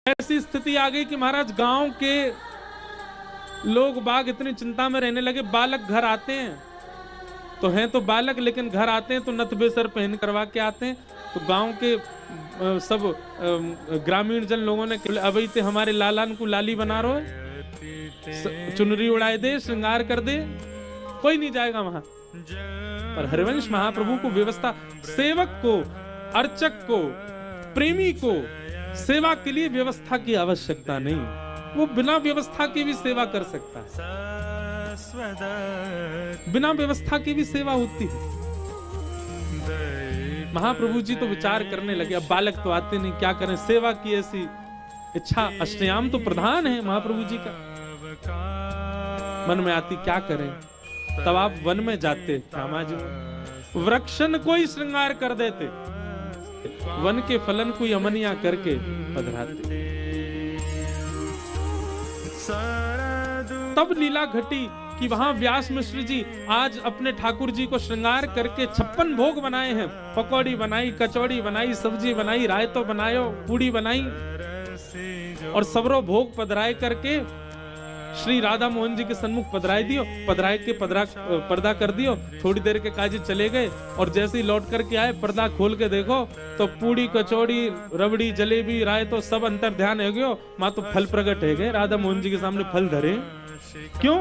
ऐसी स्थिति आ गई कि महाराज गांव के लोग बाग इतनी चिंता में रहने लगे। बालक घर आते हैं तो हैं तो बालक, लेकिन घर आते हैं तो नथ बेसर पहन करवा के आते हैं। तो गांव के सब ग्रामीण जन लोगों ने अभी ते हमारे लालान को लाली बना रो, चुनरी उड़ाए दे, श्रृंगार कर दे, कोई नहीं जाएगा वहां। पर हरिवंश महाप्रभु को व्यवस्था, सेवक को, अर्चक को, प्रेमी को सेवा के लिए व्यवस्था की आवश्यकता नहीं, वो बिना व्यवस्था के भी सेवा कर सकता है। बिना व्यवस्था की भी सेवा होती है। महाप्रभु जी तो विचार करने लगे, अब बालक तो आते नहीं, क्या करें, सेवा की ऐसी इच्छा, अष्टयाम तो प्रधान है महाप्रभु जी का। मन में आती क्या करें, तब आप वन में जाते, रामा जी वृक्षन को ही श्रृंगार कर देते, वन के फलन को यमनिया करके पधराते। तब लीला घटी कि वहां व्यास मिश्र जी आज अपने ठाकुर जी को श्रृंगार करके 56 भोग बनाए हैं। पकौड़ी बनाई, कचौड़ी बनाई, सब्जी बनाई, रायतो बनायो, पूड़ी बनाई और सबरो भोग पधराए करके श्री राधा मोहन जी के सन्मुख पधराए दियो, पधराए के पर्दा कर दियो। थोड़ी देर के काजी चले गए और जैसे ही लौट करके आए, पर्दा खोल के देखो तो पूड़ी, कचौड़ी, रबड़ी, जलेबी, रायतो सब अंतर ध्यान हो गयो। मां तो फल प्रकट है गए, राधा मोहन जी के सामने फल धरे। क्यों?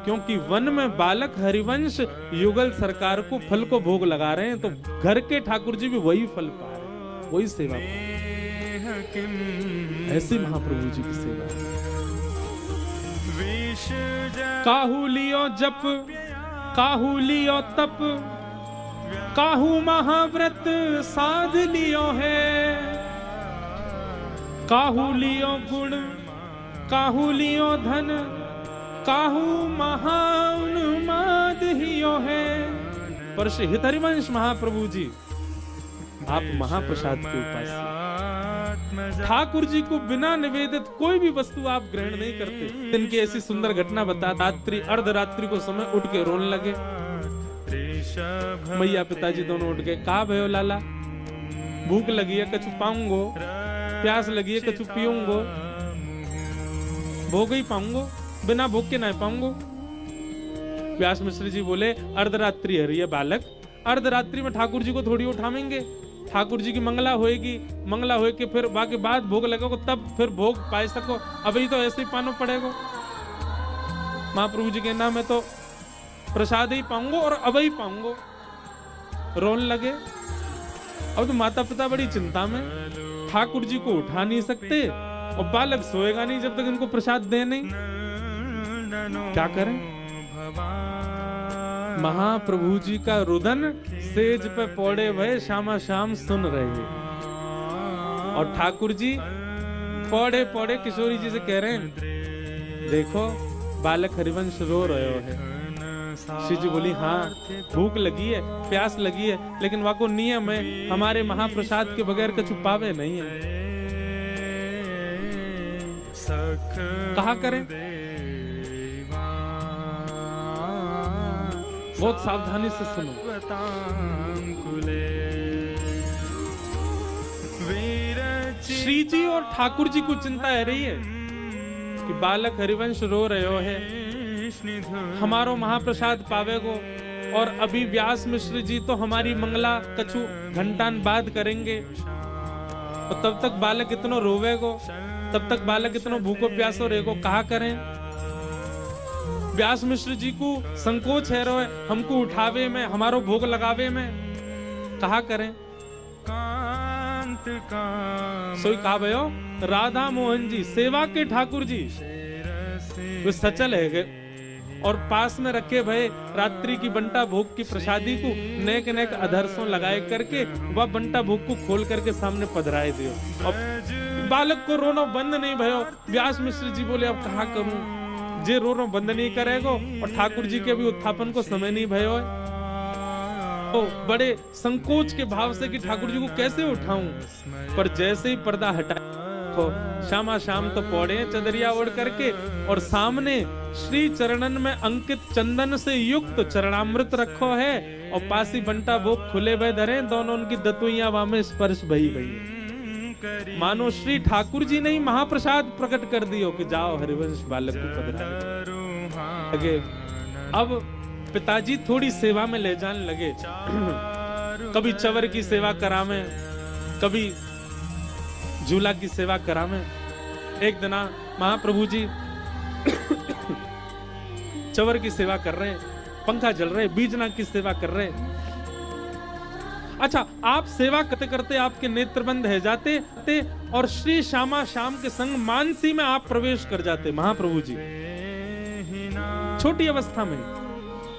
क्योंकि वन में बालक हरिवंश युगल सरकार को फल को भोग लगा रहे हैं, तो घर के ठाकुर जी भी वही फल पा रहे हैं, वही सेवा पा रहे हैं। ऐसी महाप्रभु जी की सेवा। काहू लियो जप, काहू लियो तप, काहू महाव्रत साध लियो है, काहू लियो गुण, काहू लियो धन, काहू महाउन्माद हियो है। पर श्री हित हरिवंश महाप्रभु जी आप महाप्रसाद के उपास्य, ठाकुर जी को बिना निवेदित कोई भी वस्तु आप ग्रहण नहीं करते। इनकी ऐसी सुंदर घटना बता, रात्रि अर्धरात्रि को समय उठ के रोने लगे। मैया पिताजी दोनों उठ गए। कहा भयो लाला, भूख लगी है कछु पाऊंगो, प्यास लगी है कछु पीऊंगो, भोग ही पाऊंगो, बिना भूख के नहीं पाऊंगो। व्यास मिश्र जी बोले, अर्धरात्रि है रही है बालक, अर्धरात्रि में ठाकुर जी को थोड़ी उठावेंगे, ठाकुर जी की मंगला होएगी, मंगला होए के फिर बाकी बाद भोग लगेगा, तब फिर भोग पाए सको, अभी तो ऐसे ही पानो पड़ेगा। महाप्रभु जी के नाम में तो प्रसाद ही पाऊंगो और अब ही पाऊंगो। रोन लगे। अब तो माता पिता बड़ी चिंता में, ठाकुर जी को उठा नहीं सकते और बालक सोएगा नहीं जब तक इनको प्रसाद दे नहीं, क्या करें। महाप्रभु जी का रुदन सेज पे पौड़े भय श्यामा श्याम सुन रहे, और ठाकुर जी पौड़े पौड़े किशोरी जी से कह रहे हैं, देखो बालक हरिवंश रो रहे हो। श्री जी बोली, हाँ भूख लगी है, प्यास लगी है, लेकिन वाको नियम है, हमारे महाप्रसाद के बगैर कुछ पावे नहीं है। कहा करें। बहुत सावधानी से सुनो। श्री जी और ठाकुर जी को चिंता है रही है कि बालक हरिवंश रो रहे हो है, हमारो महाप्रसाद पावेगो, और अभी व्यास मिश्र जी तो हमारी मंगला कछु घंटान बाद करेंगे, और तब तक बालक इतना रोवेगो, तब तक बालक इतना भूखो प्यासो रहेगो। कहा करें। व्यास मिश्र जी को संकोच है रो, हमको उठावे में, हमारो भोग लगावे में, कहा करें। सोई कहा भयो, राधा मोहन जी सेवा के ठाकुर जी वे सचल है गए, और पास में रखे भय रात्रि की बंटा भोग की प्रसादी को नेक नेक अधरसों लगाए करके वह बंटा भोग को खोल करके सामने पधराए दियो। अब बालक को रोना बंद नहीं भयो। व्यास मिश्र जी बोले, अब कहा करूं, जे रो बंद नहीं करेगो, और ठाकुर जी के भी उत्थापन को समय नहीं भयो। तो बड़े संकोच के भाव से कि ठाकुर जी को कैसे उठाऊं, पर जैसे ही पर्दा हटा तो श्यामा श्याम तो पौड़े चदरिया ओढ़ करके, और सामने श्री चरणन में अंकित चंदन से युक्त चरणामृत रखो है, और पासी बंटा भोग खुले भय धरे, दोनों उनकी दतुइयां वामे स्पर्श भई भई। मानो श्री ठाकुर जी ने ही महाप्रसाद प्रकट कर दियो कि जाओ हरिवंश बालक को पधराए लगे। अब पिताजी थोड़ी सेवा में ले जाने लगे। कभी चवर की सेवा करावे, कभी झूला की सेवा करावे। एक दिन महाप्रभु जी चवर की सेवा कर रहे, पंखा जल रहे, बीजना की सेवा कर रहे। अच्छा, आप सेवा करते करते आपके नेत्र बंद है जाते और श्री श्यामा श्याम के संग मानसी में आप प्रवेश कर जाते महाप्रभु जी, छोटी अवस्था में।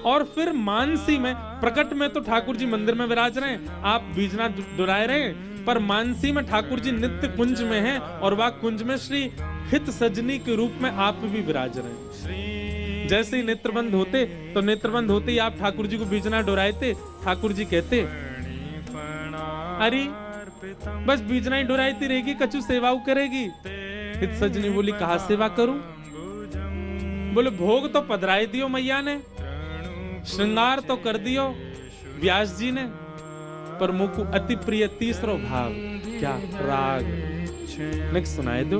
और फिर मानसी में, प्रकट में तो ठाकुर जी मंदिर में विराज रहे हैं, आप बीजना डुराए रहे हैं, पर मानसी में ठाकुर जी नित्य कुंज में हैं और वह कुंज में श्री हित सजनी के रूप में आप भी विराज रहे हैं। जैसे ही नेत्रबंद होते तो नेत्रबंद होते ही आप ठाकुर जी को बीजना डुराते, ठाकुर जी कहते अरे बस बीजना ही डुराती रहेगी, कछु सेवाऊ करेगी। हित सजनी बोली कहा सेवा करूं? बोले भोग तो पधराए दियो मैया ने, श्रृंगार तो कर दियो व्यास जी ने, पर मुझको अति प्रिय तीसरो भाव क्या राग नेक्स्ट सुनाए दो।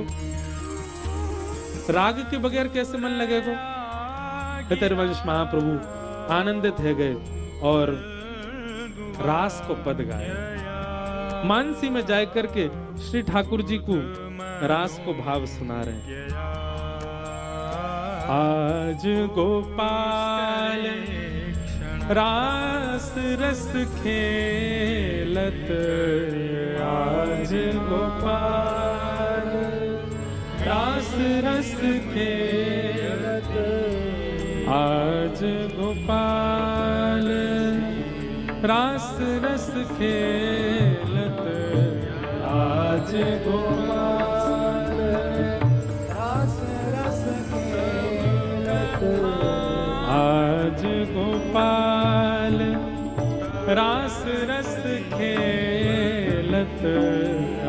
राग के बगैर कैसे मन लगेगा? हरिवंश महाप्रभु आनंदित है गए और रास को पद गाए। मानसी में जाए करके श्री ठाकुर जी को रास को भाव सुना रहे हैं। आज गोपाल रास रस खेलत, आज गोपाल रास रस खेलत, आज गोपाल रास रस खेलत, आज गोपाल रास रस खेलत, आज गोपाल रास रस खेलत,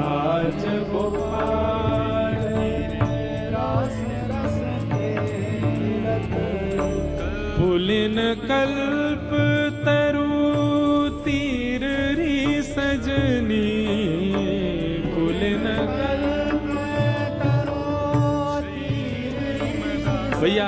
आज गोपाल रास रस खेलत, पुलिन कल्प तरु तीर री सजनी, पुलिन कल्प तरु तीर री सजनी। भैया